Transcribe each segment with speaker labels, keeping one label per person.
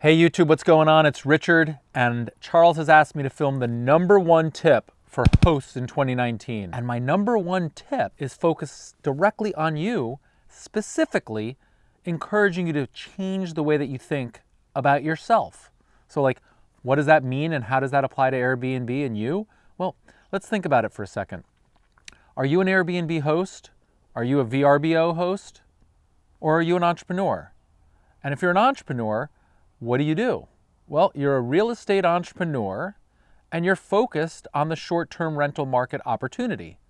Speaker 1: Hey YouTube, what's going on? It's Richard, and Charles has asked me to film the #1 tip for hosts in 2019. And my #1 tip is focused directly on you, specifically encouraging you to change the way that you think about yourself. So like, what does that mean and how does that apply to Airbnb and you? Well, let's think about it for a second. Are you an Airbnb host? Are you a VRBO host? Or are you an entrepreneur? And if you're an entrepreneur, what do? Well, you're a real estate entrepreneur and you're focused on the short-term rental market opportunity,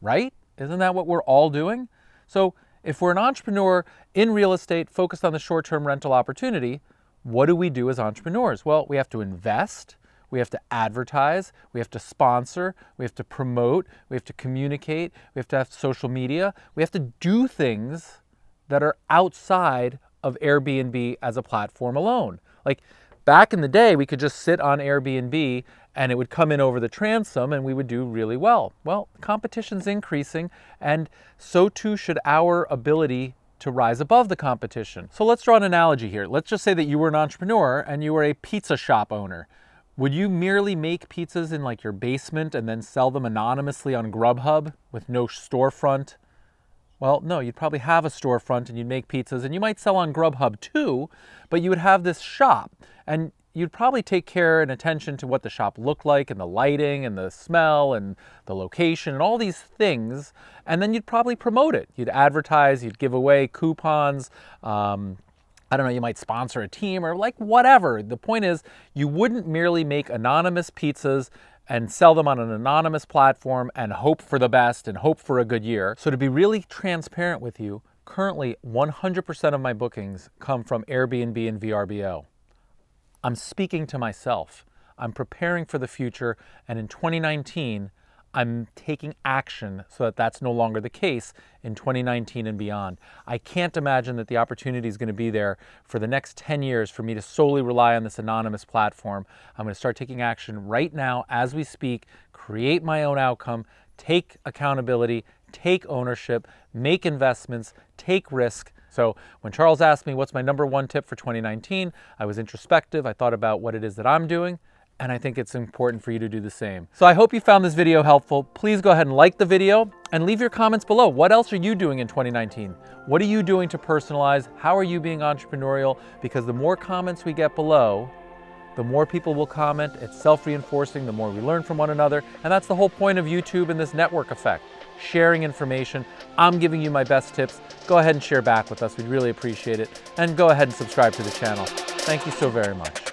Speaker 1: right? Isn't that what we're all doing? So if we're an entrepreneur in real estate focused on the short-term rental opportunity, what do we do as entrepreneurs? Well, we have to invest, we have to advertise, we have to sponsor, we have to promote, we have to communicate, we have to have social media, we have to do things that are outside of Airbnb as a platform alone. Like back in the day, we could just sit on Airbnb and it would come in over the transom and we would do really well. Well, competition's increasing and so too should our ability to rise above the competition. So let's draw an analogy here. Let's just say that you were an entrepreneur and you were a pizza shop owner. Would you merely make pizzas in like your basement and then sell them anonymously on Grubhub with no storefront? Well, no, you'd probably have a storefront and you'd make pizzas and you might sell on Grubhub too, but you would have this shop and you'd probably take care and attention to what the shop looked like and the lighting and the smell and the location and all these things, and then you'd probably promote it. You'd advertise, you'd give away coupons, I don't know, you might sponsor a team or like whatever. The point is, you wouldn't merely make anonymous pizzas and sell them on an anonymous platform and hope for the best and hope for a good year. So to be really transparent with you, currently 100% of my bookings come from Airbnb and VRBO. I'm speaking to myself. I'm preparing for the future, and in 2019, I'm taking action so that that's no longer the case in 2019 and beyond. I can't imagine that the opportunity is going to be there for the next 10 years for me to solely rely on this anonymous platform. I'm going to start taking action right now as we speak, create my own outcome, take accountability, take ownership, make investments, take risk. So when Charles asked me what's my #1 tip for 2019, I was introspective. I thought about what it is that I'm doing. And I think it's important for you to do the same. So I hope you found this video helpful. Please go ahead and like the video and leave your comments below. What else are you doing in 2019? What are you doing to personalize? How are you being entrepreneurial? Because the more comments we get below, the more people will comment. It's self-reinforcing, the more we learn from one another. And that's the whole point of YouTube and this network effect. Sharing information. I'm giving you my best tips. Go ahead and share back with us. We'd really appreciate it. And go ahead and subscribe to the channel. Thank you so very much.